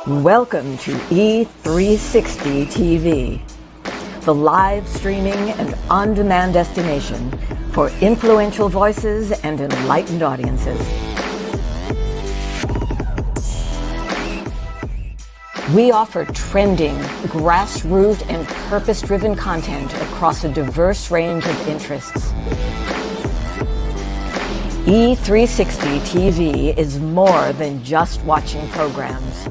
Welcome to E360 TV, the live streaming and on-demand destination for influential voices and enlightened audiences. We offer trending, grassroots, and purpose-driven content across a diverse range of interests. E360 TV is more than just watching programs.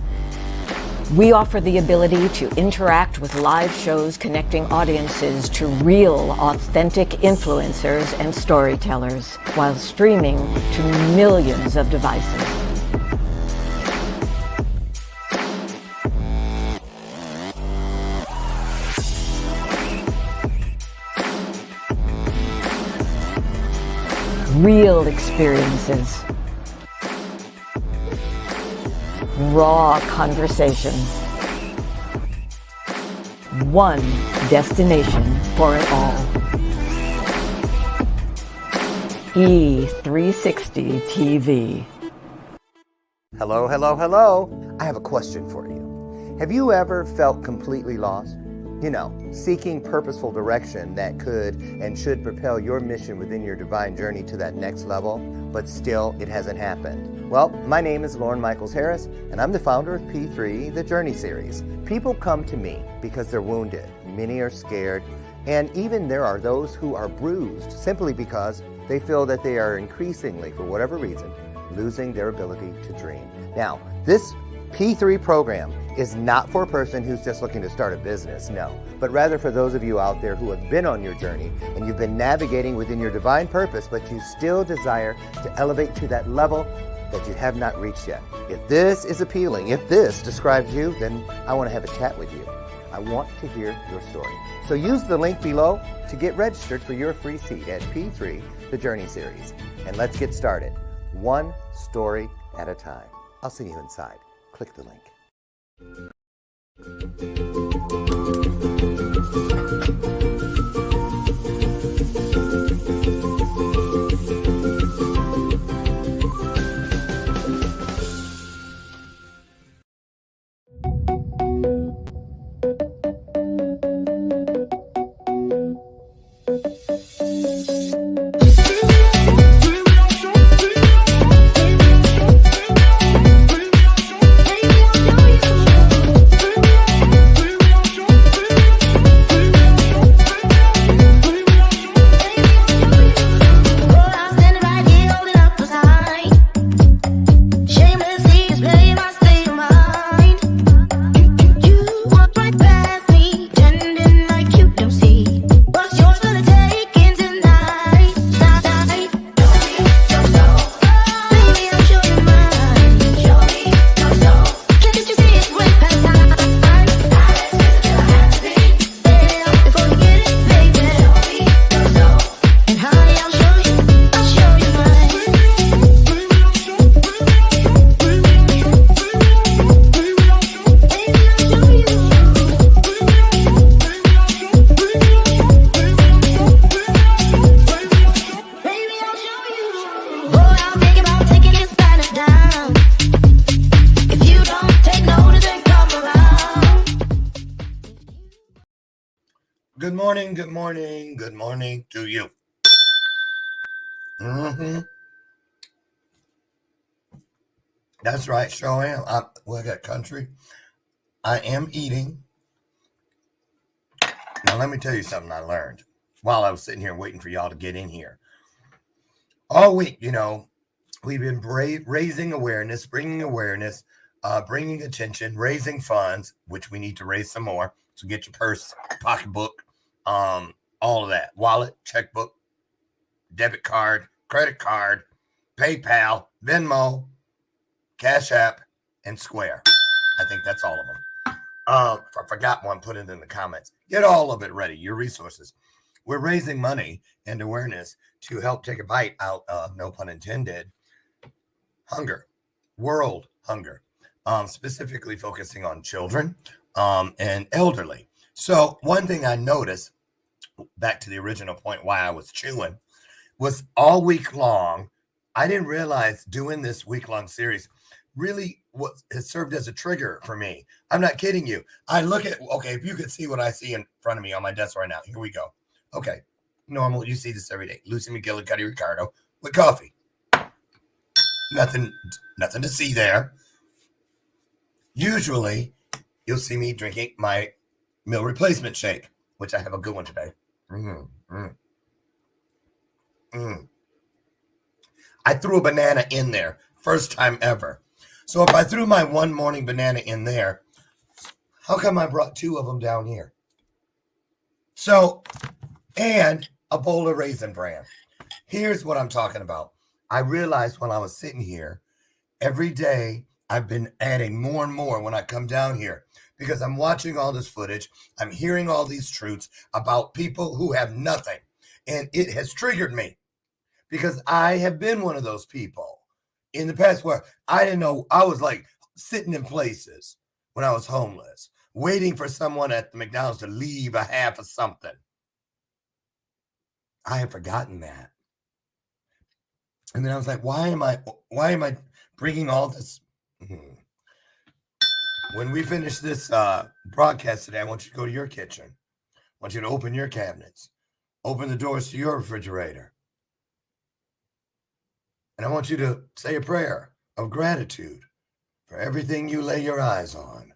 We offer the ability to interact with live shows connecting audiences to real, authentic influencers and storytellers while streaming to millions of devices. Real experiences. Raw conversations. One destination for it all. E360 TV. Hello, hello, hello. I have a question for you. Have you ever felt completely lost? You know, seeking purposeful direction that could and should propel your mission within your divine journey to that next level, but still it hasn't happened. Well, my name is Lauren Michaels Harris, and I'm the founder of P3, the Journey Series. People come to me because they're wounded. Many are scared, and even there are those who are bruised simply because they feel that they are increasingly, for whatever reason, losing their ability to dream. Now, this P3 program is not for a person who's just looking to start a business, no, but rather for those of you out there who have been on your journey and you've been navigating within your divine purpose, but you still desire to elevate to that level that you have not reached yet. If this is appealing, if this describes you, then I want to have a chat with you. I want to hear your story. So use the link below to get registered for your free seat at P3, the Journey Series. And let's get started, one story at a time. I'll see you inside. Click the link. Good morning to you. That's right, sure am. I got country. I am eating. Now, let me tell you something I learned while I was sitting here waiting for y'all to get in here. All week, you know, we've been raising awareness, bringing attention, raising funds, which we need to raise some more. So get your purse, pocketbook, all of that, wallet, checkbook, debit card, credit card, PayPal, Venmo, Cash App, and Square. I think that's all of them. If I forgot one, put it in the comments. Get all of it ready, your resources. We're raising money and awareness to help take a bite out of, no pun intended, hunger, world hunger, specifically focusing on children and elderly. So one thing I noticed, back to the original point why I was chewing, was all week long, I didn't realize doing this week-long series really what has served as a trigger for me. I'm not kidding you. I look at, okay, if you could see what I see in front of me on my desk right now, here we go. Okay, normal, you see this every day. Lucy McGillicuddy Ricardo with coffee. Nothing to see there. Usually, you'll see me drinking my meal replacement shake, which I have a good one today. I threw a banana in there, first time ever. So if I threw my one morning banana in there, how come I brought 2 of them down here? So, and a bowl of Raisin Bran. Here's what I'm talking about. I realized when I was sitting here, every day I've been adding more and more when I come down here because I'm watching all this footage. I'm hearing all these truths about people who have nothing. And it has triggered me because I have been one of those people in the past where I didn't know. I was like sitting in places when I was homeless, waiting for someone at the McDonald's to leave a half of something. I had forgotten that. And then I was like, why am I bringing all this? When we finish this broadcast today, I want you to go to your kitchen. I want you to open your cabinets, open the doors to your refrigerator. And I want you to say a prayer of gratitude for everything you lay your eyes on.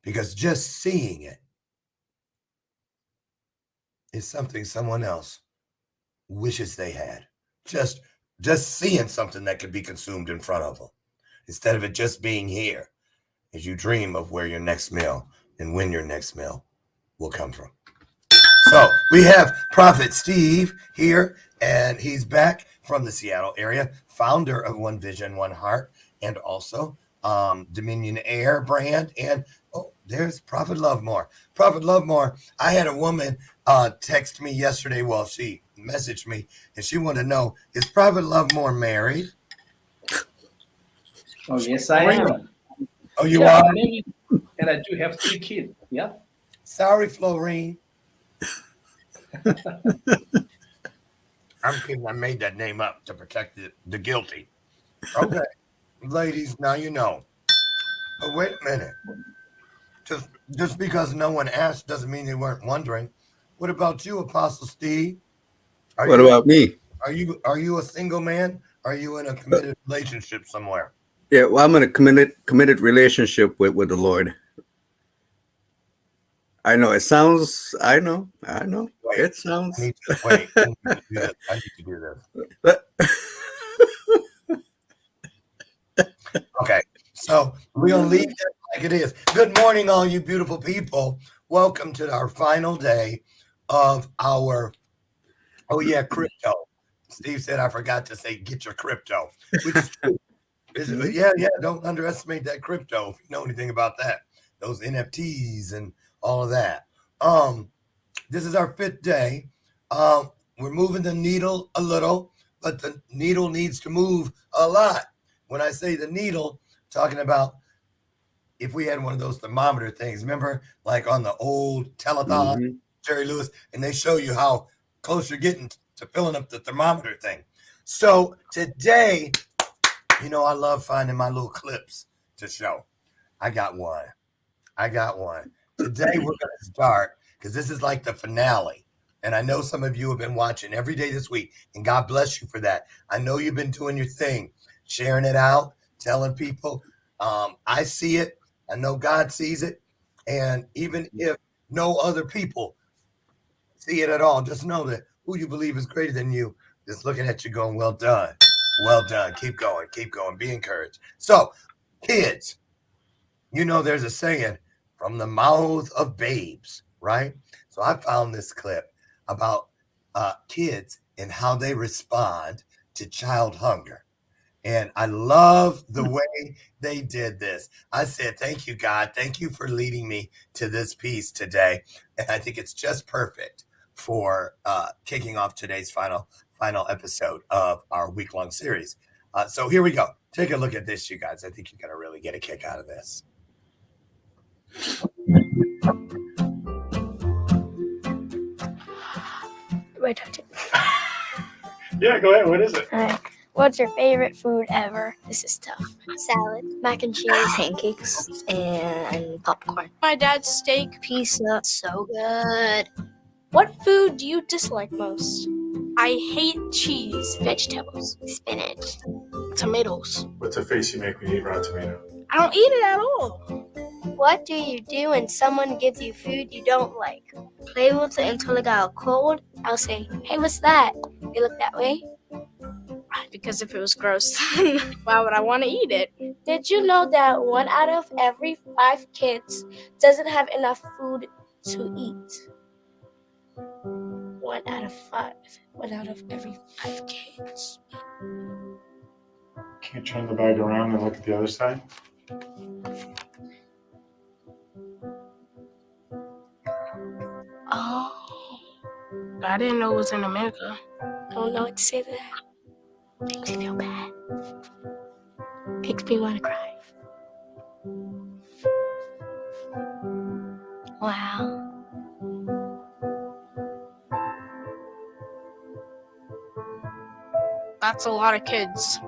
Because just seeing it is something someone else wishes they had. Just seeing something that could be consumed in front of them. Instead of it just being here as you dream of where your next meal and when your next meal will come from. So we have Prophet Steve here, and he's back from the Seattle area, founder of One Vision, One Heart, and also Dominion Air brand. And there's Prophet Lovemore. Prophet Lovemore, I had a woman text me yesterday. Well, she messaged me, and she wanted to know, is Prophet Lovemore married? Oh, yes, I am. Oh, you are? And I do have 3 kids. Yeah. Sorry, Florine. I'm kidding. I made that name up to protect the guilty. Okay. Ladies, now you know. But wait a minute. Just because no one asked doesn't mean they weren't wondering. What about you, Apostle Steve? What about me? Are you a single man? Are you in a committed relationship somewhere? Yeah, well, I'm in a committed relationship with the Lord. I know it sounds. I know. Wait, It sounds. I need to do this. Okay, so we're gonna leave it like it is. Good morning, all you beautiful people. Welcome to our final day of our crypto. Steve said I forgot to say get your crypto, which is true. Yeah, don't underestimate that crypto if you know anything about that. Those NFTs and all of that. This is our 5th day. We're moving the needle a little, but the needle needs to move a lot. When I say the needle, talking about if we had one of those thermometer things, remember, like on the old telethon, Jerry Lewis, and they show you how close you're getting to filling up the thermometer thing. So today, I love finding my little clips to show. I got one. Today we're going to start, because this is like the finale. And I know some of you have been watching every day this week, and God bless you for that. I know you've been doing your thing, sharing it out, telling people. I see it. I know God sees it. And even if no other people see it at all, just know that who you believe is greater than you is looking at you going, well done. Well done. Keep going. Be encouraged. So, kids, there's a saying, from the mouth of babes, right? So I found this clip about kids and how they respond to child hunger. And I love the way they did this. I said, thank you, God. Thank you for leading me to this piece today. And I think it's just perfect for kicking off today's final episode of our week-long series. So here we go. Take a look at this, you guys. I think you're going to really get a kick out of this. Do I touch it? Yeah, go ahead. What is it? All right. What's your favorite food ever? This is tough. Salad, mac and cheese, pancakes, and popcorn. My dad's steak pizza, so good. What food do you dislike most? I hate cheese. Vegetables, spinach, tomatoes. What's a face you make when you eat raw tomato? I don't eat it at all. What do you do when someone gives you food you don't like? Play with it until it got cold. I'll say, hey, what's that? They look that way. Because if it was gross, why would I want to eat it? Did you know that 1 out of every 5 kids doesn't have enough food to eat? 1 out of 5. 1 out of every 5 kids. Can you turn the bag around and look at the other side? Oh, I didn't know it was in America. I don't know what to say to that. Makes me feel bad. Makes me want to cry. Wow. That's a lot of kids.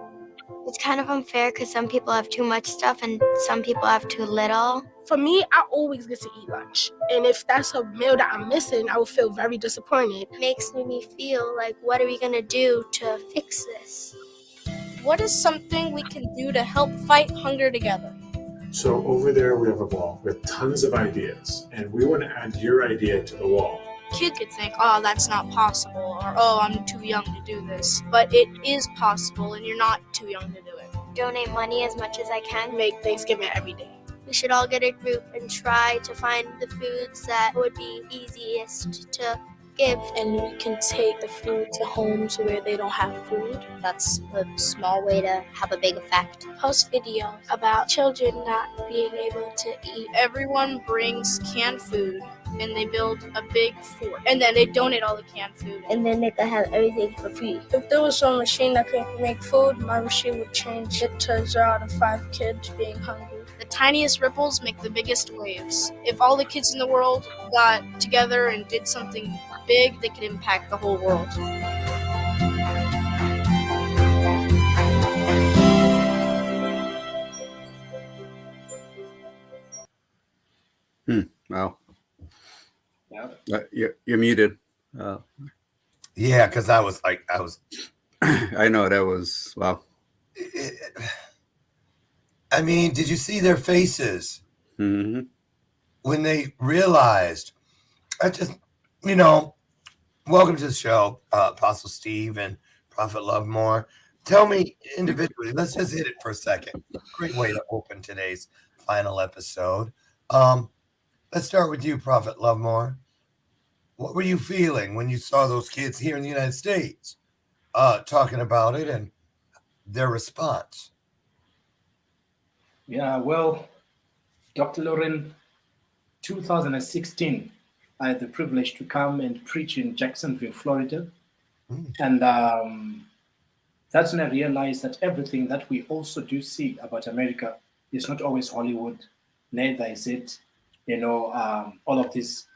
It's kind of unfair because some people have too much stuff and some people have too little. For me, I always get to eat lunch. And if that's a meal that I'm missing, I will feel very disappointed. It makes me feel like, what are we going to do to fix this? What is something we can do to help fight hunger together? So over there we have a wall with tons of ideas, and we want to add your idea to the wall. Kids could think, oh, that's not possible, or oh, I'm too young to do this. But it is possible, and you're not too young to do it. Donate money as much as I can. Make Thanksgiving every day. We should all get a group and try to find the foods that would be easiest to give. And we can take the food to homes where they don't have food. That's a small way to have a big effect. Post videos about children not being able to eat. Everyone brings canned food and they build a big fort. And then they donate all the canned food. And then they can have everything for free. If there was a machine that could make food, my machine would change it to 0 out of 5 kids being hungry. The tiniest ripples make the biggest waves. If all the kids in the world got together and did something big, they could impact the whole world. Wow. Yeah. You're muted. Yeah, because I was I know that was wow. I mean, did you see their faces Hmm. when they realized? Welcome to the show, Apostle Steve and Prophet Lovemore. Tell me individually, let's just hit it for a second. Great way to open today's final episode. Let's start with you, Prophet Lovemore. What were you feeling when you saw those kids here in the United States talking about it and their response? Yeah, well, Dr. Lauren, 2016, I had the privilege to come and preach in Jacksonville, Florida. And that's when I realized that everything that we also do see about America is not always Hollywood, neither is it, all of these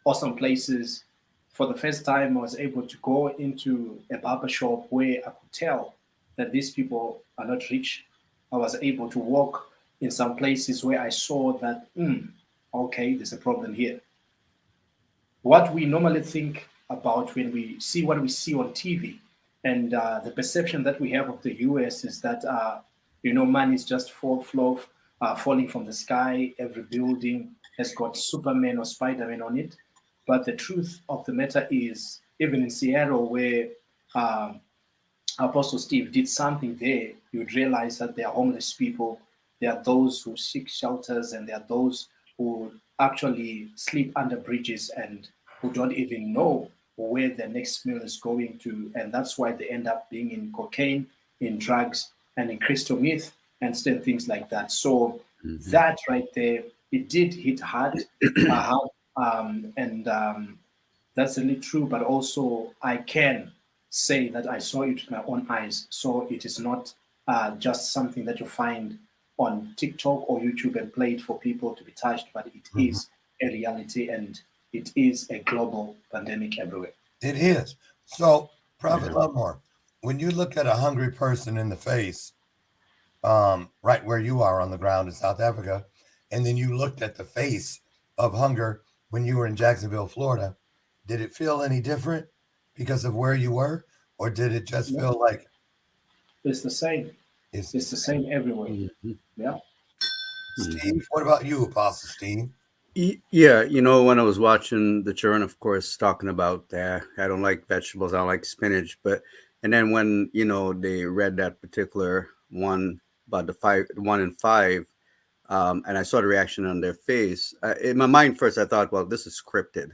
awesome places. For the first time, I was able to go into a barber shop where I could tell that these people are not rich. I was able to walk in some places where I saw that, okay, there's a problem here. What we normally think about when we see what we see on TV and the perception that we have of the US is that, money is just falling from the sky. Every building has got Superman or Spider-Man on it. But the truth of the matter is, even in Seattle, where Apostle Steve did something there, you would realize that there are homeless people. There are those who seek shelters, and there are those who actually sleep under bridges and who don't even know where their next meal is going to. And that's why they end up being in cocaine, in drugs, and in crystal meth, and certain things like that. So that right there, it did hit hard. That's really true. But also, I can say that I saw it with my own eyes. So it is not just something that you find on TikTok or YouTube and play it for people to be touched, but it is a reality, and it is a global pandemic everywhere. It is. So, Prophet Lovemore, when you look at a hungry person in the face, right where you are on the ground in South Africa, and then you looked at the face of hunger when you were in Jacksonville, Florida, did it feel any different because of where you were, or did it just No, feel like it's the same. it's It's the same everywhere. Mhm. Yeah. Steve? What about you, Apostle Steve? Yeah, when I was watching the children, of course, talking about I don't like vegetables, I don't like spinach, and then when they read that particular one about the 1 in 5, and I saw the reaction on their face. In my mind, first I thought, well, this is scripted,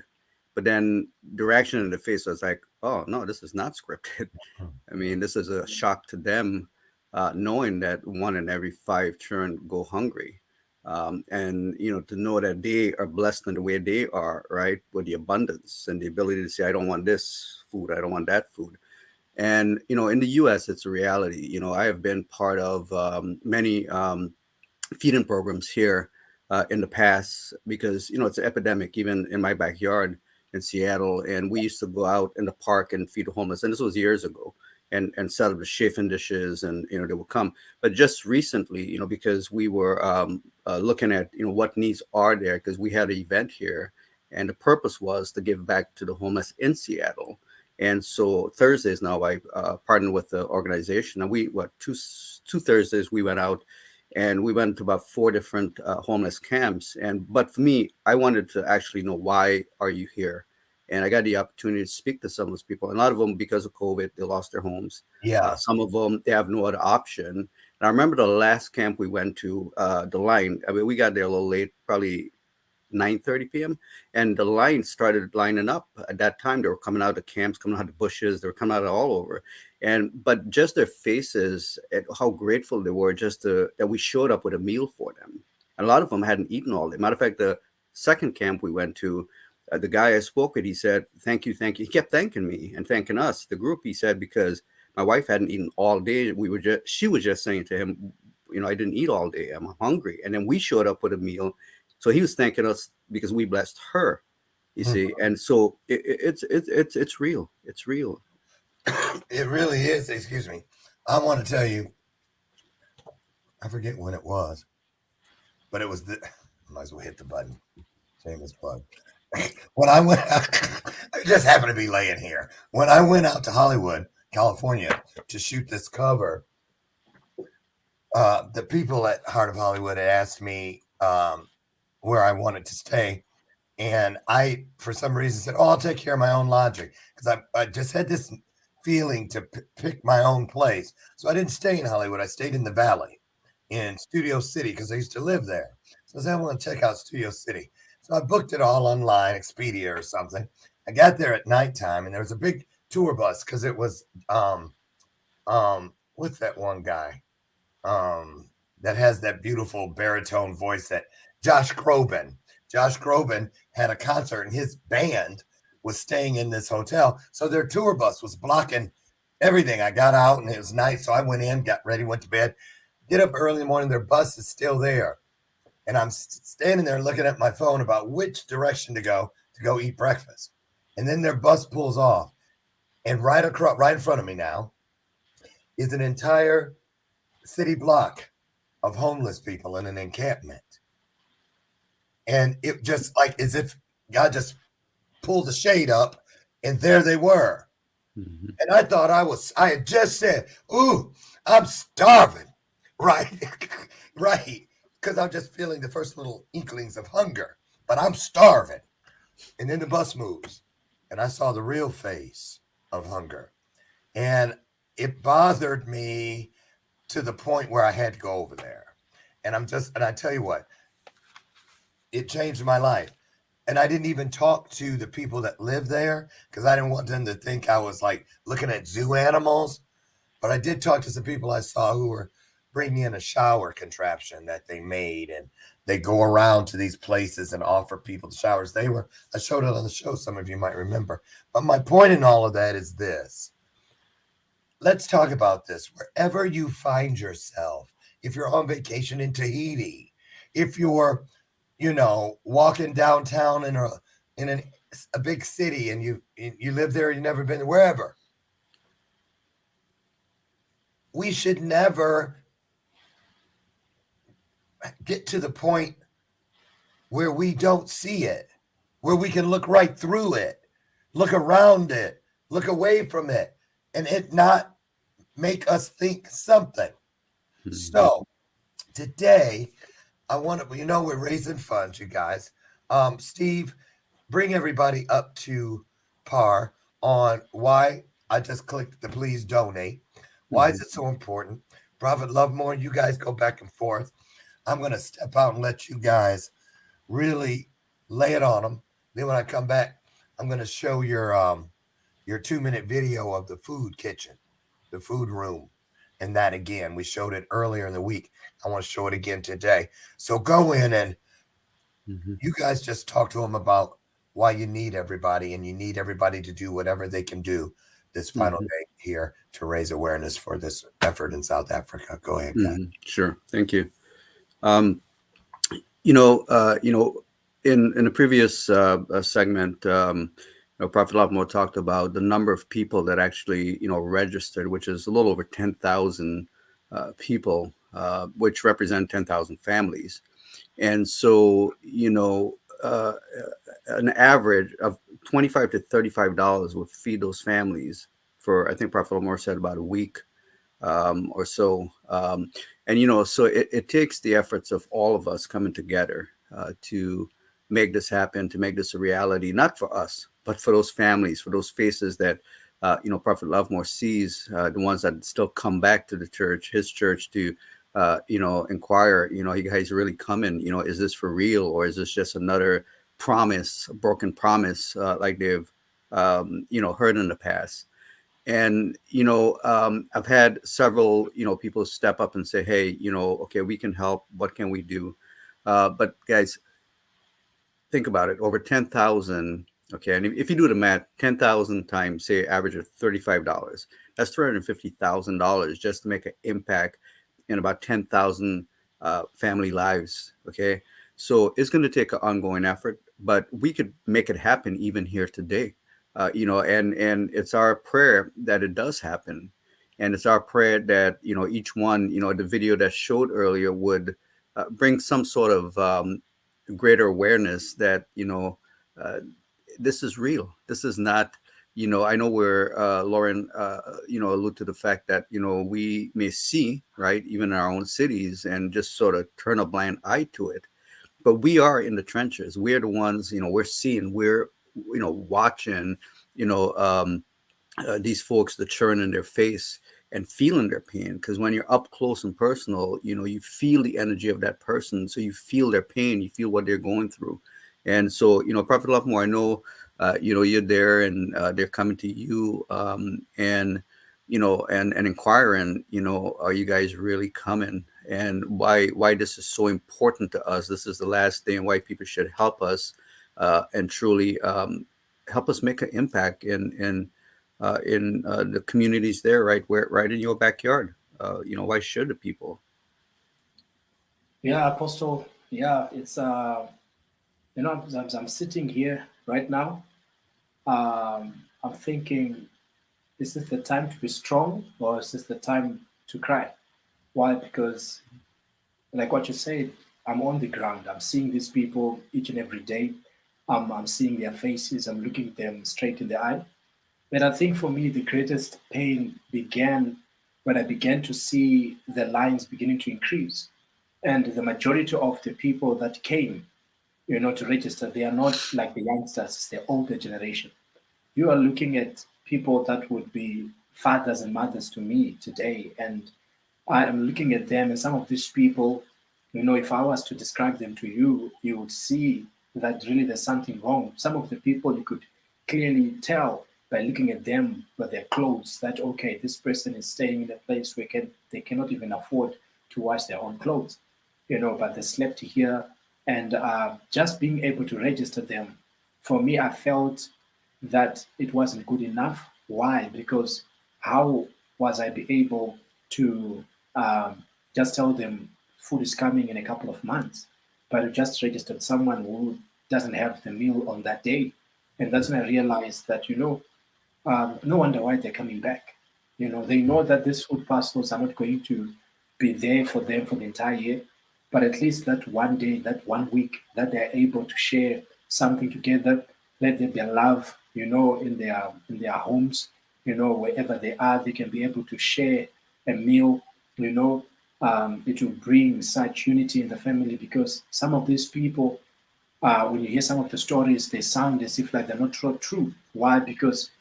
but then the reaction in the face was like, oh no, this is not scripted. I mean, this is a shock to them, knowing that 1 in every 5 children go hungry. And to know that they are blessed in the way they are, right, with the abundance and the ability to say, I don't want this food, I don't want that food. And in the U.S., it's a reality. I have been part of many feeding programs here in the past, because it's an epidemic even in my backyard in Seattle, and we used to go out in the park and feed the homeless, and this was years ago, and set up the chafing dishes, and they would come. But just recently, because we were looking at what needs are there, because we had an event here, and the purpose was to give back to the homeless in Seattle. And so Thursdays now, I partnered with the organization, and we two Thursdays we went out, and we went to about 4 different homeless camps. But for me, I wanted to actually know, why are you here? And I got the opportunity to speak to some of those people. And a lot of them, because of COVID, they lost their homes. Yeah, Some of them, they have no other option. And I remember the last camp we went to, the line. I mean, we got there a little late, probably 9:30 p.m. And the line started lining up. At that time, they were coming out of the camps, coming out of the bushes, they were coming out of all over. But just their faces, and how grateful they were that we showed up with a meal for them. And a lot of them hadn't eaten all day. Matter of fact, the second camp we went to, the guy I spoke with, he said, thank you, thank you. He kept thanking me and thanking us, the group. He said, because my wife hadn't eaten all day. She was just saying to him, I didn't eat all day, I'm hungry. And then we showed up with a meal. So he was thanking us because we blessed her, you see. And so it's real. It's real. it really is. Excuse me. I want to tell you, I forget when it was, but it was I might as well hit the button. Shameless plug. When I went, I just happened to be laying here. When I went out to Hollywood, California, to shoot this cover, the people at Heart of Hollywood had asked me where I wanted to stay. And I, for some reason, said, oh, I'll take care of my own lodging, because I just had this feeling to pick my own place. So I didn't stay in Hollywood. I stayed in the Valley in Studio City, because I used to live there. So I said, I want to check out Studio City. So I booked it all online, Expedia or something. I got there at nighttime, and there was a big tour bus, because it was what's that one guy that has that beautiful baritone voice, that Josh Groban. Josh Groban had a concert, and his band was staying in this hotel. So their tour bus was blocking everything. I got out, and it was night. So I went in, got ready, went to bed. Get up early in the morning, their bus is still there. And I'm standing there looking at my phone about which direction to go eat breakfast. And then their bus pulls off. And right in front of me now is an entire city block of homeless people in an encampment. And it just like as if God just pulled the shade up, and there they were. Mm-hmm. And I thought I had just said, ooh, I'm starving. Right. Right. Because I'm just feeling the first little inklings of hunger, but I'm starving. And then the bus moves, and I saw the real face of hunger. And it bothered me to the point where I had to go over there. And I tell you what, it changed my life. And I didn't even talk to the people that live there, because I didn't want them to think I was like looking at zoo animals. But I did talk to some people I saw who were bringing in a shower contraption that they made, and they go around to these places and offer people showers. I showed it on the show, some of you might remember. But my point in all of that is this. Let's talk about this. Wherever you find yourself, if you're on vacation in Tahiti, if you're, walking downtown in a big city, and you live there, you've never been, wherever, we should never get to the point where we don't see it, where we can look right through it, look around it, look away from it, and it not make us think something. Mhm. So today, I want to, we're raising funds, you guys. Steve, bring everybody up to par on why I just clicked the please donate. Why is it so important? Prophet Lovemore, you guys go back and forth. I'm going to step out and let you guys really lay it on them. Then when I come back, I'm going to show your 2-minute video of the food kitchen, the food room. And that again, we showed it earlier in the week. I want to show it again today. So go in and you guys just talk to them about why you need everybody, and you need everybody to do whatever they can do this final day here to raise awareness for this effort in South Africa. Go ahead, guys. Sure. Thank you. In the previous segment, Prophet Lovemore talked about the number of people that actually, registered, which is a little over 10,000 people, which represent 10,000 families. And so, an average of $25 to $35 would feed those families for, I think Prophet Lovemore said, about a week or so. So it takes the efforts of all of us coming together to make this happen, to make this a reality, not for us, but for those families, for those faces that, Prophet Lovemore sees, the ones that still come back to the church, his church, to, inquire, you guys really coming, is this for real? Or is this just another promise, a broken promise, like they've, heard in the past? And, I've had several, people step up and say, hey, okay, we can help. What can we do? But guys, think about it. Over 10,000. Okay. And if you do the math, 10,000 times, say, average of $35, that's $350,000 just to make an impact in about 10,000 family lives. Okay. So it's going to take an ongoing effort, but we could make it happen even here today. And it's our prayer that it does happen. And it's our prayer that, each one, the video that showed earlier would bring some sort of greater awareness that, this is real. This is not, I know where Lauren, allude to the fact that, we may see, right, even in our own cities, and just sort of turn a blind eye to it. But we are in the trenches. We're the ones, we're seeing, we're, watching, these folks, the churn in their face and feeling their pain. Because when you're up close and personal, you feel the energy of that person. So you feel their pain, you feel what they're going through. And so, Prophet Lovemore, I know, you're there, and they're coming to you, and inquiring, are you guys really coming? And why this is so important to us. This is the last day, and why people should help us and truly help us make an impact in the communities there, right in your backyard. Why should the people? Yeah, Apostle. Yeah, it's I'm sitting here right now. I'm thinking, is this the time to be strong, or is this the time to cry? Why? Because, like what you said, I'm on the ground. I'm seeing these people each and every day. I'm seeing their faces. I'm looking them straight in the eye. But I think for me, the greatest pain began when I began to see the lines beginning to increase. And the majority of the people that came, to register, they are not like the youngsters, it's the older generation. You are looking at people that would be fathers and mothers to me today. And I am looking at them, and some of these people, if I was to describe them to you, you would see that really there's something wrong. Some of the people you could clearly tell by looking at them with their clothes that, okay, this person is staying in a place where they cannot even afford to wash their own clothes, but they slept here. And just being able to register them, for me, I felt that it wasn't good enough. Why? Because how was I be able to just tell them food is coming in a couple of months, but I just registered someone who doesn't have the meal on that day? And that's when I realized that, no wonder why they're coming back. They know that these food parcels are not going to be there for them for the entire year, but at least that one day, that 1 week, that they're able to share something together, let there be love, in their homes, wherever they are, they can be able to share a meal, it will bring such unity in the family because some of these people, when you hear some of the stories, they sound as if like they're not true. Why? Because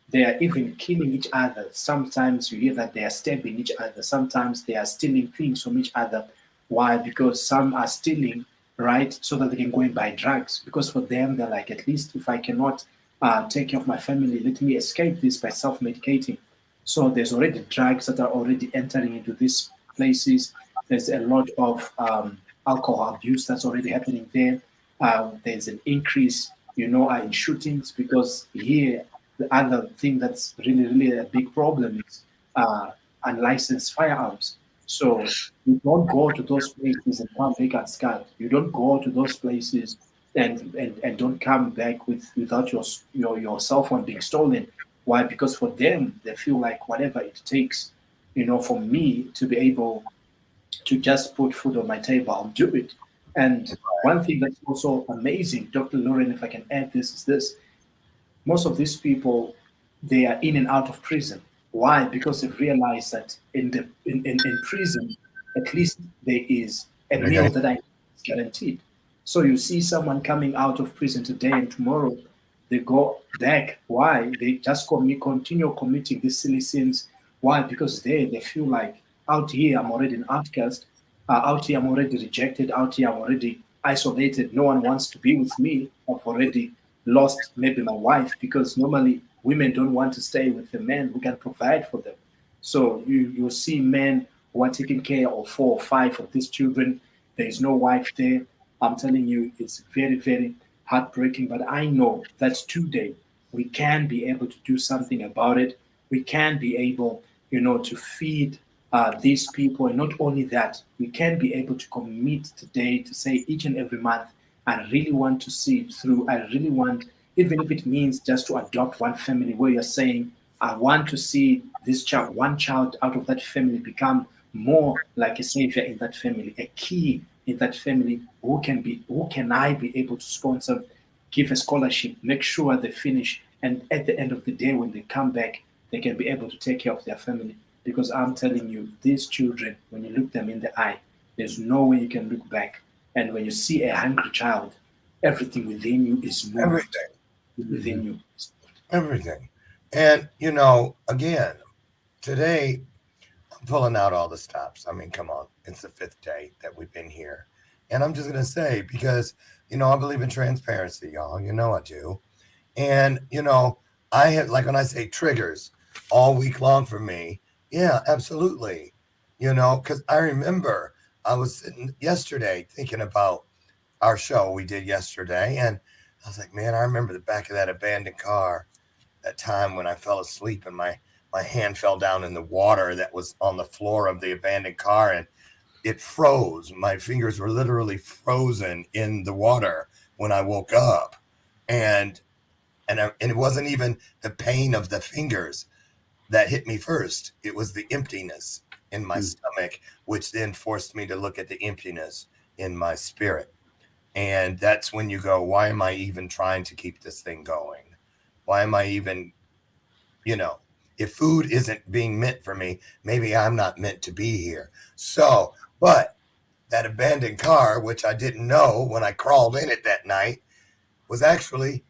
they are even killing each other. Sometimes you hear that they are stabbing each other. Sometimes they are stealing things from each other. Why? Because some are stealing, right, so that they can go and buy drugs. Because for them, they're like, at least if I cannot take care of my family, let me escape this by self-medicating. So there's already drugs that are already entering into these places. There's a lot of alcohol abuse that's already happening there. There's an increase, in shootings because here the other thing that's really, really a big problem is unlicensed firearms. So you don't go to those places and come back unscarred. You don't go to those places and don't come back without your cell phone being stolen. Why? Because for them, they feel like whatever it takes, for me to be able to just put food on my table, I'll do it. And one thing that's also amazing, Dr. Lauren, if I can add this, is this: most of these people, they are in and out of prison. Why? Because they've realized that in prison, at least there is a meal that I is guaranteed. So you see someone coming out of prison today and tomorrow they go back. Why? They just continue committing these silly sins. Why? Because they feel like out here I'm already an outcast. Out here I'm already rejected. Out here I'm already isolated. No one wants to be with me. I've already lost maybe my wife because normally women don't want to stay with the man who can provide for them. So you see men who are taking care of 4 or 5 of these children. There is no wife there. I'm telling you, it's very, very heartbreaking. But I know that today we can be able to do something about it. We can be able, to feed these people. And not only that, we can be able to commit today to say each and every month, I really want to see it through. I really want, even if it means just to adopt one family where you're saying, I want to see this child, one child out of that family become more like a savior in that family, a key in that family. Who can I be able to sponsor, give a scholarship, make sure they finish, and at the end of the day, when they come back, they can be able to take care of their family. Because I'm telling you, these children, when you look them in the eye, there's no way you can look back. And when you see a hungry child, everything within you is moved. Everything. Within you. Everything. And, again, today I'm pulling out all the stops. I mean, come on. It's the 5th day that we've been here. And I'm just going to say, because, I believe in transparency, y'all. I do. And, I have, like when I say triggers all week long for me, yeah, absolutely. Because I remember I was sitting yesterday thinking about our show we did yesterday. And I was like, man, I remember the back of that abandoned car, that time when I fell asleep and my hand fell down in the water that was on the floor of the abandoned car and it froze. My fingers were literally frozen in the water when I woke up. And it wasn't even the pain of the fingers that hit me first. It was the emptiness in my stomach, which then forced me to look at the emptiness in my spirit. And that's when you go, why am I even trying to keep this thing going? Why am I even, if food isn't being meant for me, maybe I'm not meant to be here. So, but that abandoned car, which I didn't know when I crawled in it that night, was actually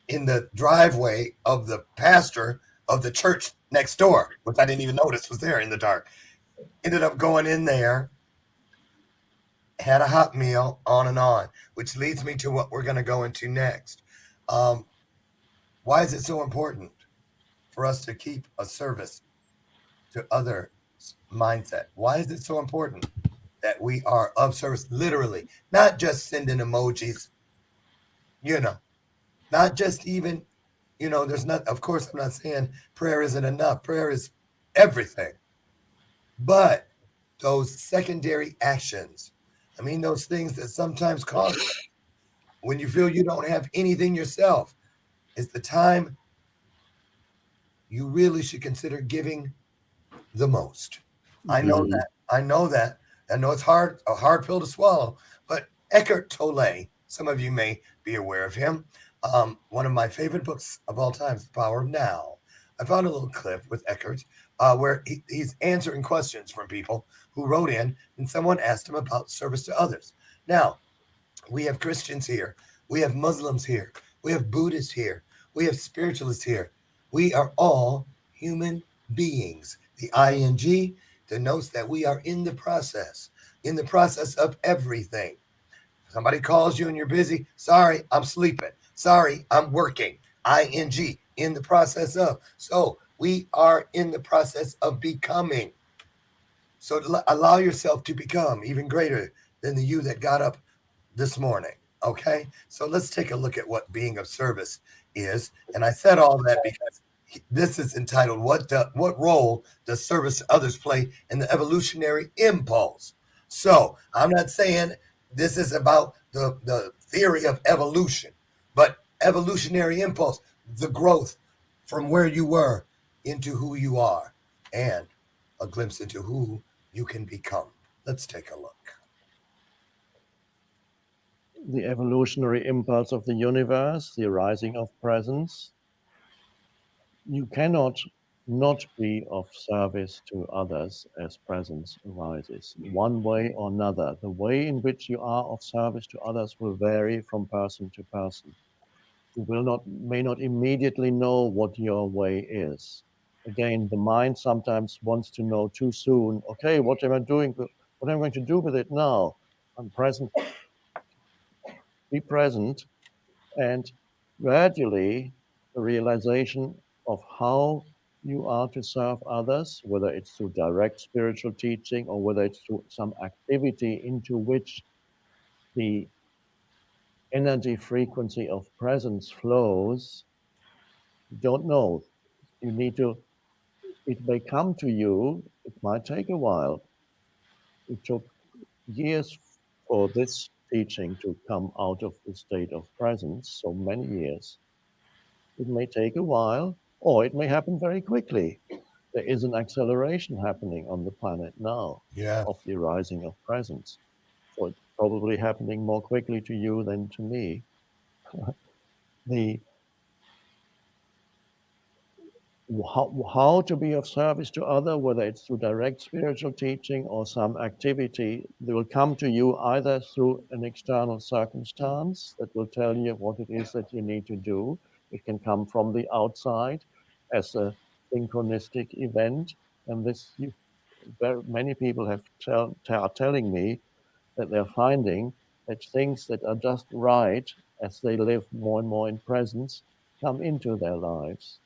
in the driveway of the pastor of the church next door, which I didn't even notice was there in the dark. Ended up going in there, had a hot meal, on and on, which leads me to what we're going to go into next. Why is it so important for us to keep a service to others mindset? Why is it so important that we are of service, literally, not just sending emojis, not just even, there's not, of course, I'm not saying prayer isn't enough. Prayer is everything. But those secondary actions, I mean, those things that sometimes cause when you feel you don't have anything yourself, is the time, you really should consider giving the most. I know that. I know that. I know it's a hard pill to swallow, but Eckhart Tolle, some of you may be aware of him. One of my favorite books of all time is The Power of Now. I found a little clip with Eckhart where he's answering questions from people who wrote in, and someone asked him about service to others. Now, we have Christians here. We have Muslims here. We have Buddhists here. We have spiritualists here. We are all human beings. The ing denotes that we are in the process of everything. Somebody calls you and you're busy. Sorry, I'm sleeping. Sorry, I'm working. ing, in the process of. So we are in the process of becoming. So allow yourself to become even greater than the you that got up this morning. Okay, so let's take a look at what being of service is. And I said all that because this is entitled what role does service to others play in the evolutionary impulse? So I'm not saying this is about the theory of evolution, but evolutionary impulse, the growth from where you were into who you are, and a glimpse into who you can become. Let's take a look. The evolutionary impulse of the universe, the arising of presence. You cannot not be of service to others as presence arises. One way or another, the way in which you are of service to others will vary from person to person. You may not immediately know what your way is. Again, the mind sometimes wants to know too soon, okay, what am I doing? What am I going to do with it now? I'm present. Be present, and gradually the realization of how you are to serve others, whether it's through direct spiritual teaching or whether it's through some activity into which the energy frequency of presence flows, you don't know. You need to, it may come to you, it might take a while. It took years for this teaching to come out of the state of presence, so many years. It may take a while, or it may happen very quickly. There is an acceleration happening on the planet now of the arising of presence. So it's probably happening more quickly to you than to me. How to be of service to others, whether it's through direct spiritual teaching or some activity, they will come to you either through an external circumstance that will tell you what it is that you need to do. It can come from the outside as a synchronistic event, and this many people are telling me that they're finding that things that are just right as they live more and more in presence come into their lives.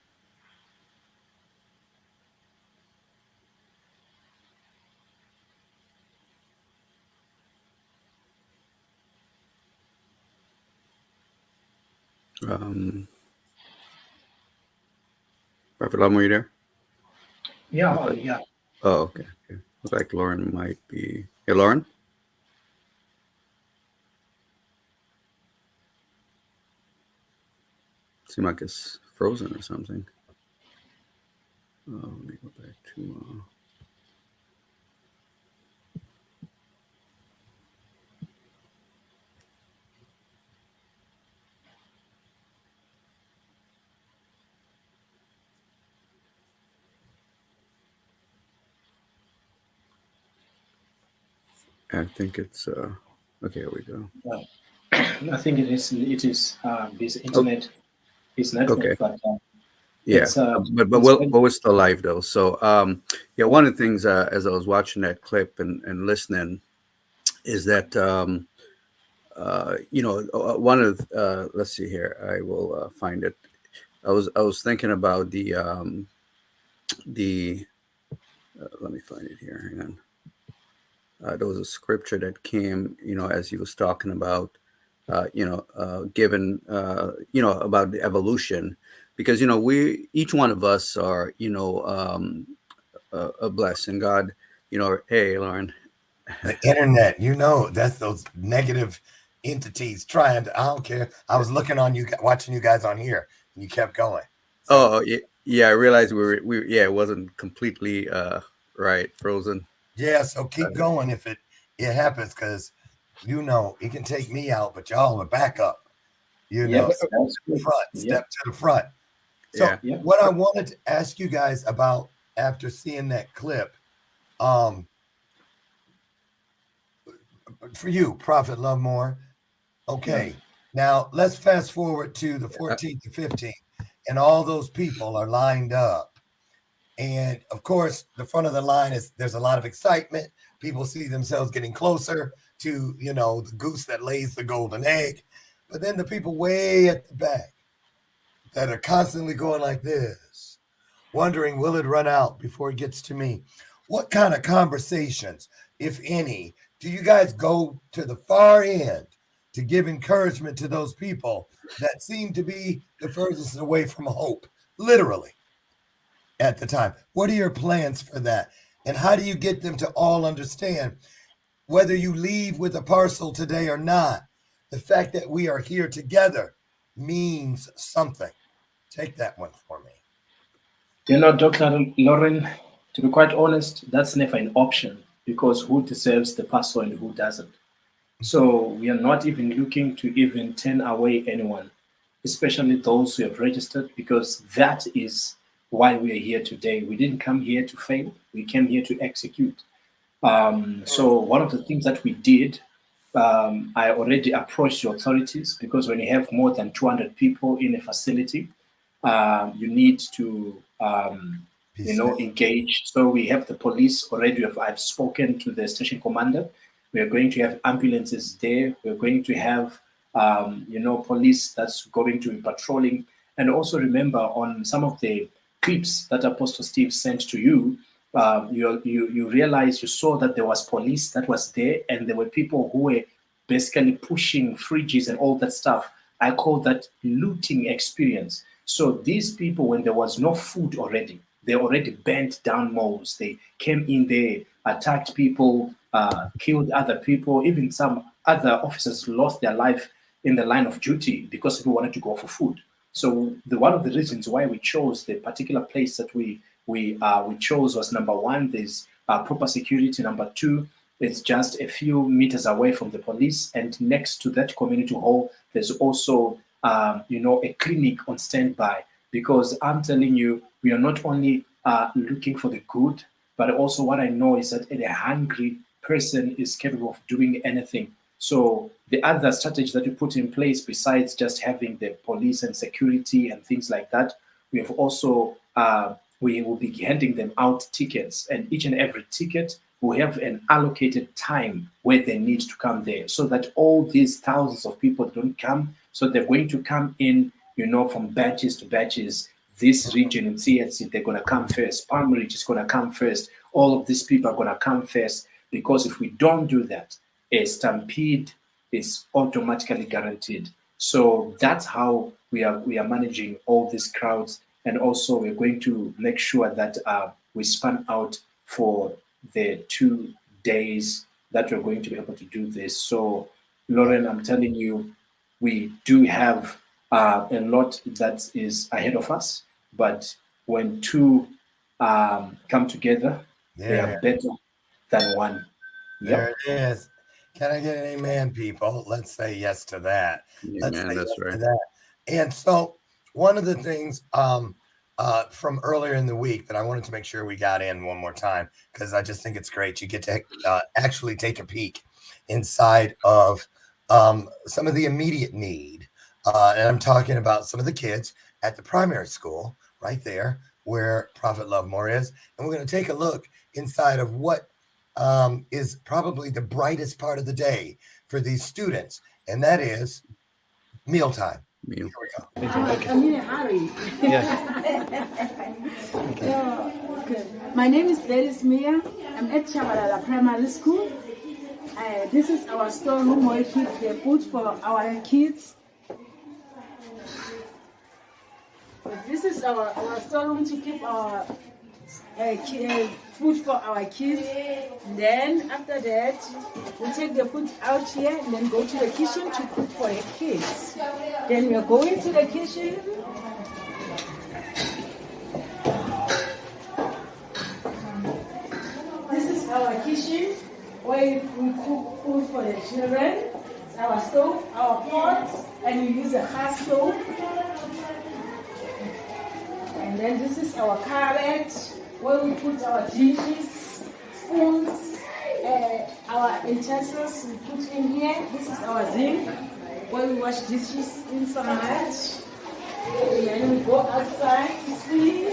Prophet Lama, are you there? Yeah, yeah. Oh, okay. Looks like Lauren might be. Hey, Lauren? Seems like it's frozen or something. Let me go back to. I think it's. Okay, here we go. I think it is this internet, this network, okay. but yeah, but we're still live though. So yeah, one of the things as I was watching that clip and listening is that one of let's see here, I will find it. I was thinking about the let me find it here. Hang on. There was a scripture that came, as he was talking about, given, about the evolution, because, each one of us are, a blessing. God, hey, Lauren. The internet, that's those negative entities trying to, I don't care. I was looking on you, watching you guys on here, and you kept going. So. Yeah, I realized it wasn't completely right, frozen. Yeah, so keep going if it happens, because it can take me out, but y'all are back up. Yes, Step that's to the good. front, Yeah, step to the front. So Yeah. what I wanted to ask you guys about after seeing that clip, for you, Prophet Lovemore. Okay, now let's fast forward to the 14th to 15th, and all those people are lined up. And of course, the front of the line there's a lot of excitement. People see themselves getting closer to, the goose that lays the golden egg. But then the people way at the back that are constantly going like this, wondering, will it run out before it gets to me? What kind of conversations, if any, do you guys go to the far end to give encouragement to those people that seem to be the furthest away from hope, literally, at the time? What are your plans for that? And how do you get them to all understand, whether you leave with a parcel today or not, the fact that we are here together means something? Take that one for me. Dr. Lauren, to be quite honest, that's never an option, because who deserves the parcel and who doesn't? So we are not even looking to even turn away anyone, especially those who have registered, because that is why we are here today. We didn't come here to fail. We came here to execute. So one of the things that we did, I already approached the authorities, because when you have more than 200 people in a facility, you need to engage. So we have the police already. I've spoken to the station commander. We are going to have ambulances there. We're going to have police that's going to be patrolling. And also remember, on some of the clips that Apostle Steve sent to you, you realize, you saw that there was police that was there, and there were people who were basically pushing fridges and all that stuff. I call that looting experience. So these people, when there was no food already, they already bent down malls. They came in there, attacked people, killed other people. Even some other officers lost their life in the line of duty because people wanted to go for food. So one of the reasons why we chose the particular place that we chose was, number one, there's proper security. Number two, it's just a few meters away from the police, and next to that community hall, there's also a clinic on standby. Because I'm telling you, we are not only looking for the good, but also what I know is that a hungry person is capable of doing anything. So the other strategy that we put in place, besides just having the police and security and things like that, we have also we will be handing them out tickets, and each and every ticket will have an allocated time where they need to come there, so that all these thousands of people don't come. So they're going to come in, from batches to batches. This region in CSC, they're going to come first. Palm Ridge is going to come first. All of these people are going to come first, because if we don't do that, a stampede is automatically guaranteed. So that's how we are managing all these crowds. And also, we're going to make sure that we span out for the 2 days that we're going to be able to do this. So, Lauren, I'm telling you, we do have a lot that is ahead of us. But when two come together, they are better than one. There it is. Can I get an amen, people? Let's say yes to that. Let's say That's yes right. to that. And so one of the things from earlier in the week that I wanted to make sure we got in one more time, because I just think it's great. You get to actually take a peek inside of some of the immediate need. And I'm talking about some of the kids at the primary school right there where Prophet Lovemore is. And we're going to take a look inside of what is probably the brightest part of the day for these students, and that is mealtime. Here we go. I'm in a hurry. Okay. My name is Gladys Mia. I'm at Chabalala Primary School. This is our storeroom where we keep the food for our kids. This is our storeroom to keep our food for our kids. Then after that, we take the food out here and then go to the kitchen to cook for the kids. Then we are going to the kitchen. our kitchen where we cook food for the children. It's our stove, our pot, and we use a gas stove. And then this is our cupboard where we put our dishes, spoons, our utensils we put in here. This is our sink where we wash dishes inside. And then we go outside to sleep.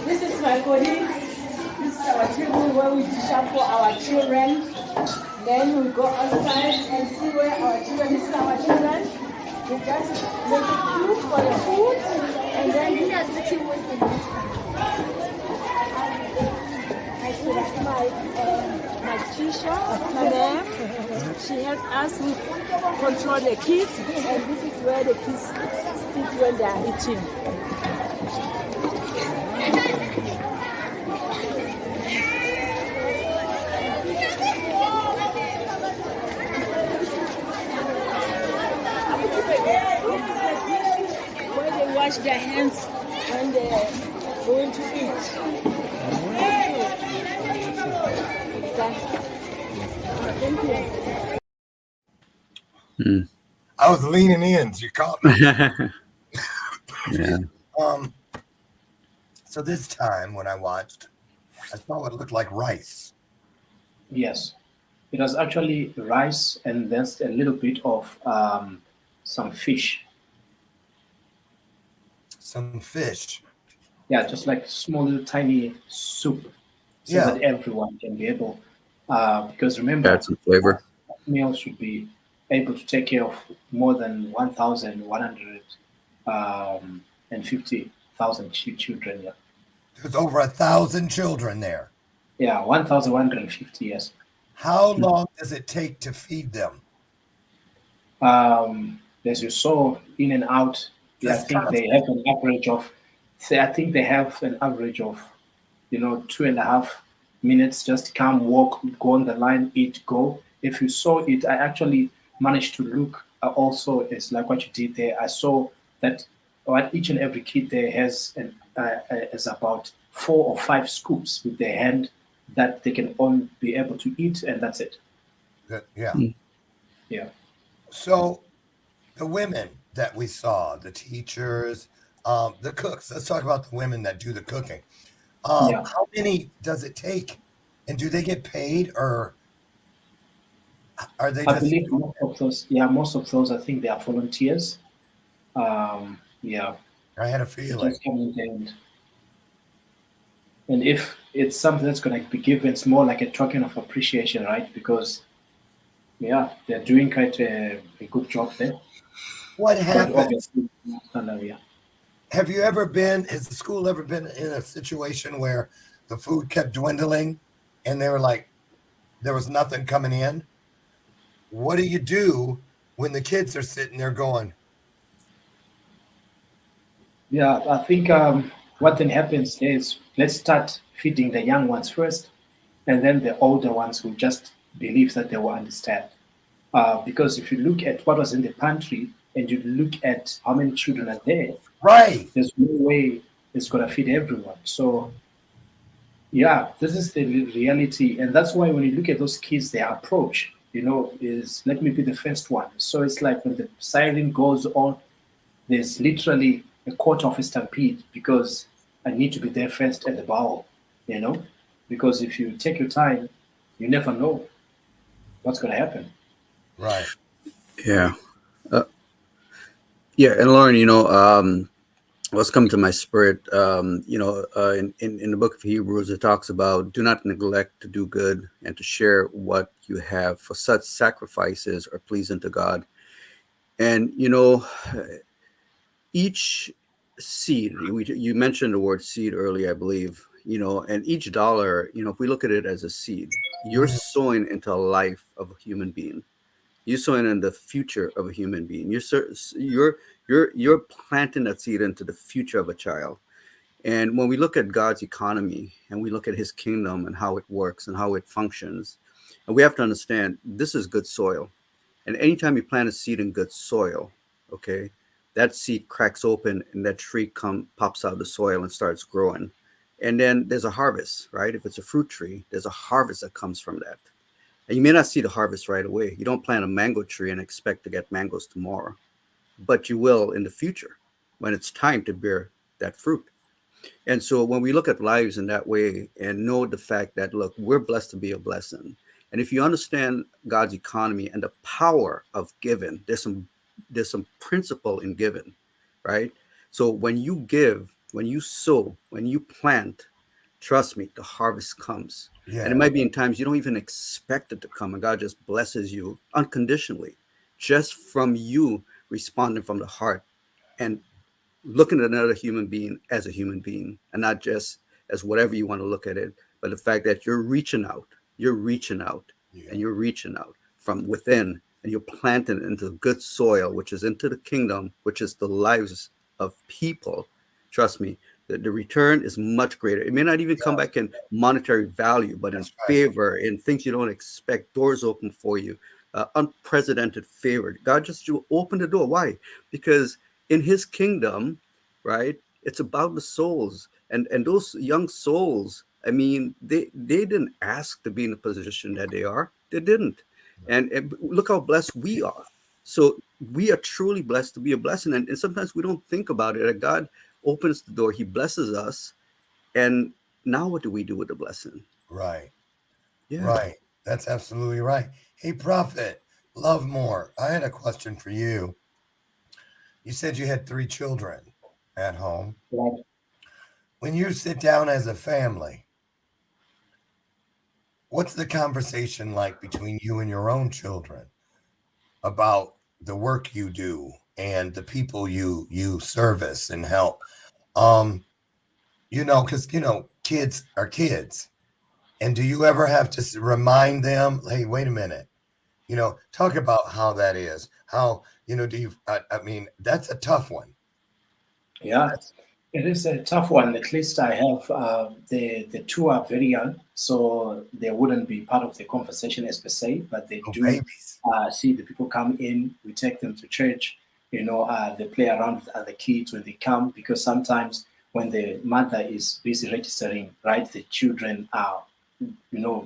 This is my colleague. This is our table where we dish up for our children. Then we go outside and see where our children, this is our children. We just make a queue for the food and then the queue was the so that's my teacher, madam. She helps us with control the kids, and this is where the kids sit when they are eating. Where they wash their hands when they're going to eat. Thank you. I was leaning in, so you caught me. Yeah. So this time when I watched, I saw what looked like rice. Yes, it was actually rice and then a little bit of some fish. Some fish. Yeah, just like small little tiny soup, so Yeah. that everyone can be able. Because remember, Add some flavor. meal should be able to take care of more than 1,150,000 children. Yeah. There's over 1,000 children there. Yeah, 1,150. Yes. How long does it take to feed them? As you saw, in and out. I think they have an average of. I think they have an average of, 2.5 minutes. Just come, walk, go on the line, eat, go. If you saw it, I actually managed to look also. It's like what you did there. I saw that each and every kid there has is about 4 or 5 scoops with their hand that they can all be able to eat, and that's it. Yeah. Yeah. So the women that we saw, the teachers, the cooks. Let's talk about the women that do the cooking. Yeah. How many does it take, and do they get paid, or are they I just? believe most of those, I think they are volunteers. Yeah. I had a feeling. Just coming and if it's something that's going to be given, it's more like a token of appreciation, right? Because, they're doing quite a good job there. What But happened? obviously, Have you ever been? Has the school ever been in a situation where the food kept dwindling, and they were like, there was nothing coming in? What do you do when the kids are sitting there going? Yeah, I think what then happens is let's start feeding the young ones first, and then the older ones will just believe that they will understand. Because if you look at what was in the pantry and you look at how many children are there, Right. there's no way it's going to feed everyone. So, this is the reality. And that's why when you look at those kids, their approach, is let me be the first one. So it's like when the siren goes on, there's literally a quarter of a stampede because I need to be there first at the bowl, because if you take your time, you never know what's going to happen. Right. Yeah. And Lauren, what's come to my spirit, in the book of Hebrews, it talks about do not neglect to do good and to share what you have, for such sacrifices are pleasing to God. And, each seed, you mentioned the word seed earlier, I believe, and each dollar, if we look at it as a seed, you're sowing into a life of a human being. You're sowing in the future of a human being. You're planting that seed into the future of a child. And when we look at God's economy and we look at his kingdom and how it works and how it functions, and we have to understand this is good soil. And anytime you plant a seed in good soil, okay, that seed cracks open and that tree pops out of the soil and starts growing. And then there's a harvest, right? If it's a fruit tree, there's a harvest that comes from that. And you may not see the harvest right away. You don't plant a mango tree and expect to get mangoes tomorrow, but you will in the future when it's time to bear that fruit. And so when we look at lives in that way and know the fact that, look, we're blessed to be a blessing. And if you understand God's economy and the power of giving, there's some principle in giving, right? So when you give, when you sow, when you plant, trust me, the harvest comes. Yeah. And it might be in times you don't even expect it to come, and God just blesses you unconditionally, just from you responding from the heart and looking at another human being as a human being and not just as whatever you want to look at it, but the fact that you're reaching out, and you're reaching out from within, and you're planting it into good soil, which is into the kingdom, which is the lives of people. Trust me, the return is much greater. It may not even come back in monetary value, but in favor, in things you don't expect, doors open for you, unprecedented favor. God just you open the door. Why? Because in his kingdom, right, it's about the souls, and those young souls, I mean, they didn't ask to be in the position that they are. They didn't. And look how blessed we are. So we are truly blessed to be a blessing. And sometimes we don't think about it. That God opens the door, he blesses us, and now what do we do with the blessing? Right. Yeah. Right. That's absolutely right. Hey, Prophet, Love More, I had a question for you. You said you had 3 children at home. Right. When you sit down as a family, what's the conversation like between you and your own children about the work you do and the people you service and help? Because kids are kids. And do you ever have to remind them, hey, wait a minute, talk about how that is. How, do you, I mean, that's a tough one. Yeah, it is a tough one. At least I have the two are very young, so they wouldn't be part of the conversation as per se, but they do Babies. see the people come in. We take them to church. They play around with other kids when they come, because sometimes when the mother is busy registering, right, the children are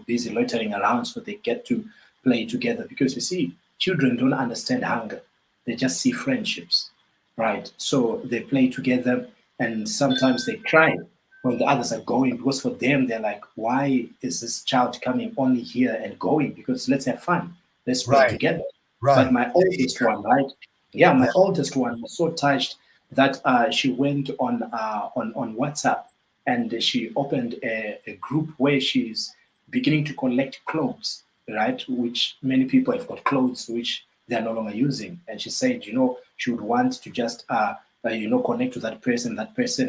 busy loitering around, so they get to play together. Because you see, children don't understand hunger; they just see friendships, right? So they play together, and sometimes they cry when the others are going, because for them they're like, "Why is this child coming only here and going? Because let's have fun, let's play Right. together." Right. But my oldest one, right? Yeah, my oldest one was so touched that she went on WhatsApp, and she opened a group where she's beginning to collect clothes, right? Which many people have got clothes which they are no longer using. And she said, she would want to just, connect to that person,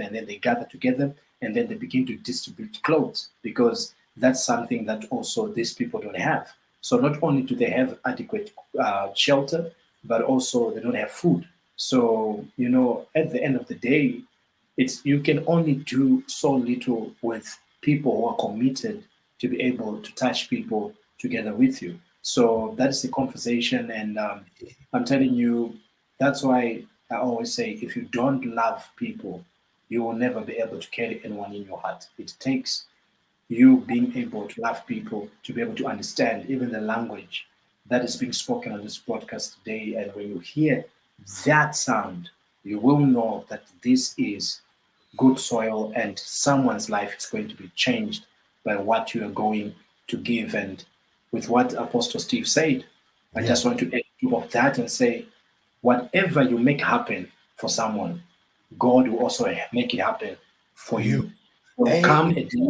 and then they gather together and then they begin to distribute clothes, because that's something that also these people don't have. So not only do they have adequate shelter, but also they don't have food. So, at the end of the day, you can only do so little with people who are committed to be able to touch people together with you. So that's the conversation, and I'm telling you, that's why I always say, if you don't love people, you will never be able to carry anyone in your heart. It takes you being able to love people to be able to understand even the language that is being spoken on this broadcast today. And when you hear that sound, you will know that this is good soil, and someone's life is going to be changed by what you are going to give. And with what Apostle Steve said, I just want to add to of that and say, whatever you make happen for someone, God will also make it happen for you. Will come a day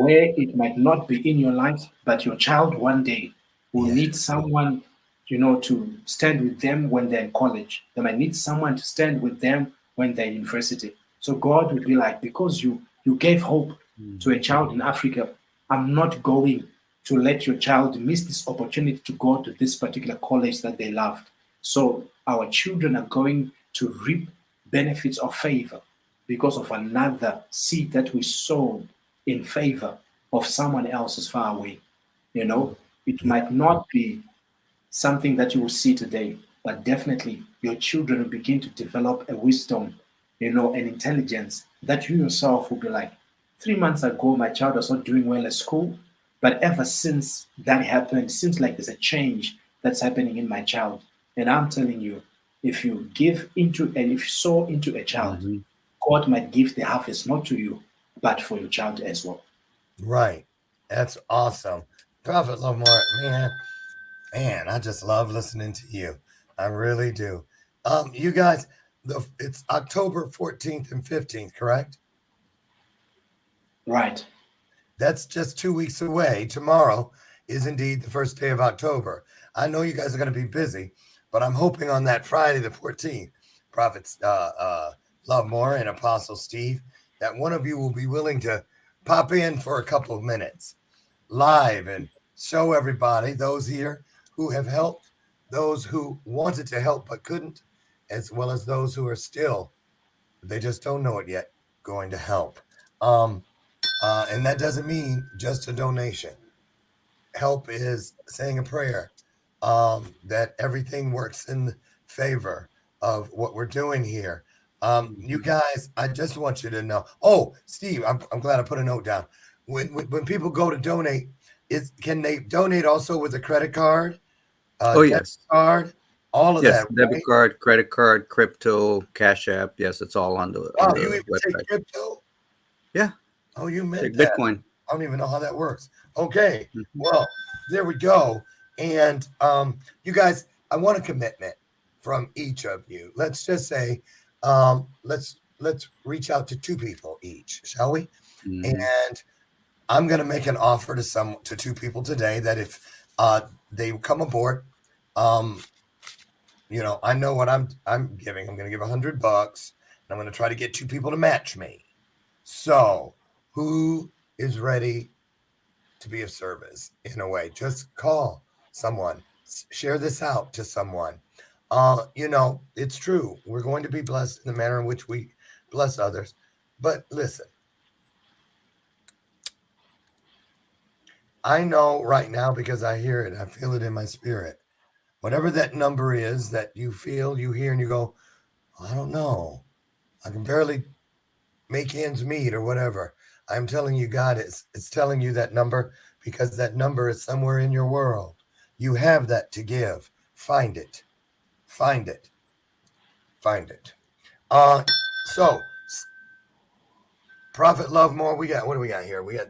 where it might not be in your life, but your child one day will need someone, to stand with them when they're in college. They might need someone to stand with them when they're in university. So God will be like, because you gave hope to a child in Africa, I'm not going to let your child miss this opportunity to go to this particular college that they loved. So our children are going to reap benefits of favor because of another seed that we sowed in favor of someone else's far away. It might not be something that you will see today, but definitely your children will begin to develop a wisdom, an intelligence that you yourself will be like, 3 months ago, my child was not doing well at school, but ever since that happened, it seems like there's a change that's happening in my child. And I'm telling you, if you give into and if you sow into a child, Hmm. God might give the harvest not to you, but for your child as well. Right. That's awesome. Prophet Lovemore, man, I just love listening to you. I really do. You guys, it's October 14th and 15th, correct? Right. That's just 2 weeks away. Tomorrow is indeed the first day of October. I know you guys are going to be busy, but I'm hoping on that Friday, the 14th, Prophets Lovemore and Apostle Steve, that one of you will be willing to pop in for a couple of minutes live and show everybody, those here who have helped, those who wanted to help but couldn't, as well as those who are still, they just don't know it yet, going to help. And that doesn't mean just a donation. Help is saying a prayer, that everything works in favor of what we're doing here. You guys, I just want you to know. Oh, Steve, I'm glad I put a note down. When people go to donate, can they donate also with a credit card, Oh, debit yes. card, all of Yes, that, debit right? card, credit card, crypto, Cash App. Yes, it's all on Wow, you the even take website. crypto? Yeah, Oh, you meant take that. Bitcoin. I don't even know how that works. Okay, Mhm. well, there we go. And you guys, I want a commitment from each of you. Let's just say, let's reach out to 2 people each, shall we? Mhm. And I'm going to make an offer to 2 people today that if they come aboard, um, I know what I'm giving. I'm going to give $100, and I'm going to try to get 2 people to match me. So, who is ready to be of service in a way? Just call someone, share this out to someone. It's true. We're going to be blessed in the manner in which we bless others. But listen, I know right now because I hear it, I feel it in my spirit. Whatever that number is that you feel, you hear, and you go, I don't know. I can barely make ends meet or whatever. I'm telling you, God is telling you that number because that number is somewhere in your world. You have that to give. Find it. Find it. Find it. So Prophet Lovemore, what do we got here? We got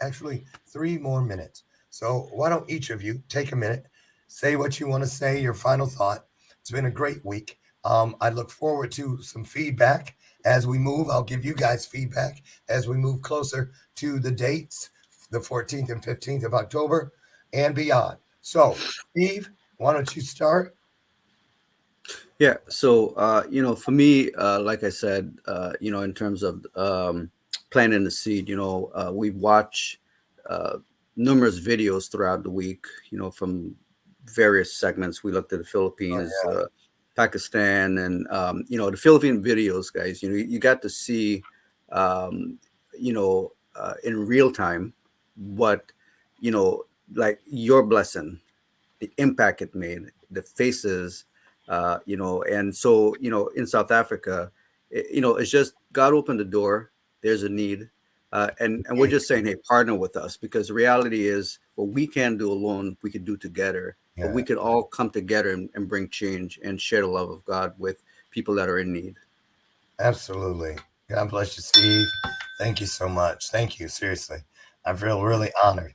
actually 3 more minutes. So why don't each of you take a minute, say what you want to say, your final thought. It's been a great week. I look forward to some feedback as we move. I'll give you guys feedback as we move closer to the dates, the 14th and 15th of October and beyond. So, Steve, why don't you start? Yeah. So, for me, like I said, in terms of planting the seed, we watch numerous videos throughout the week, from various segments. We looked at the Philippines, Pakistan, and, the Philippine videos, guys, you got to see, um, in real time what, like your blessing, the impact it made, the faces, and so, in South Africa, it's just God opened the door. There's a need, and we're just saying, hey, partner with us, because the reality is, what we can't do alone, we could do together. But we could all come together and bring change and share the love of God with people that are in need. Absolutely. God bless you, Steve. Thank you so much. Thank you. Seriously. I feel really honored.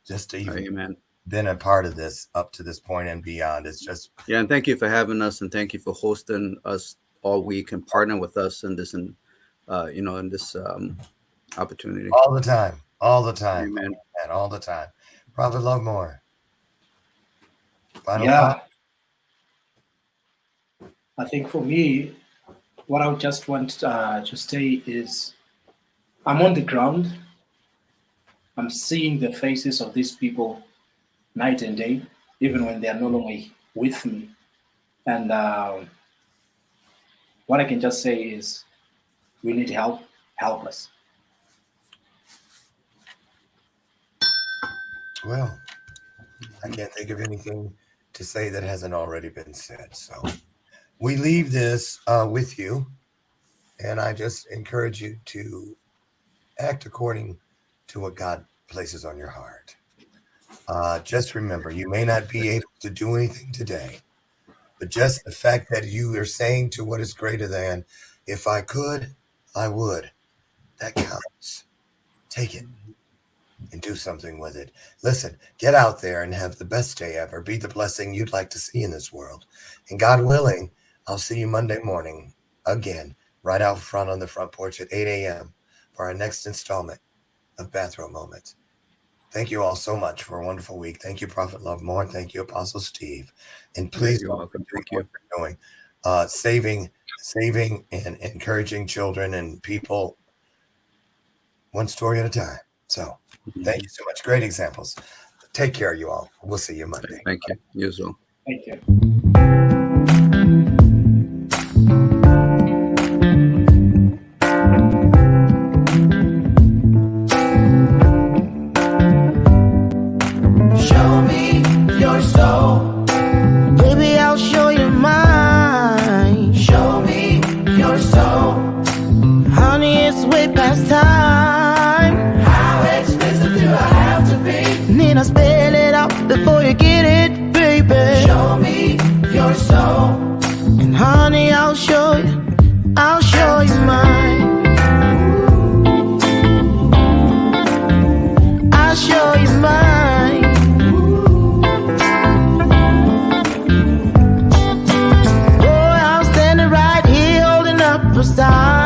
Just to even Amen. been a part of this up to this point and beyond. It's just Yeah, and thank you for having us, and thank you for hosting us all week and partner with us in this, in this opportunity. all the time. All the time. Amen. And all the time. Prophet Lovemore. Final thought? Yeah, I think for me, what I would just want to say is I'm on the ground. I'm seeing the faces of these people night and day, even when they are no longer with me. And what I can just say is we need help. Help us. Well, I can't think of anything to say that hasn't already been said. So we leave this with you, and I just encourage you to act according to what God places on your heart. Just remember, you may not be able to do anything today, but just the fact that you are saying to what is greater than, if I could, I would, that counts. Take it and do something with it. Listen, get out there and have the best day ever. Be the blessing you'd like to see in this world. And God willing, I'll see you Monday morning again, right out front on the front porch at 8 a.m. for our next installment of Bathrobe Moments. Thank you all so much for a wonderful week. Thank you, Prophet Lovemore. Thank you, Apostle Steve. And please, You're welcome. Thank you. what you're doing, saving and encouraging children and people one story at a time. So thank you so much. Great examples. Take care, you all. We'll see you Monday. Thank you. You as well. Thank you. Show me your soul. Baby, I'll show you mine. Show me your soul. Honey, it's way past time. How expensive do I have to be? Need I spell it out before you get it, baby? Show me your soul. And honey, I'll show you mine. I'll show you mine. Oh, I'm standing right here holding up a sign.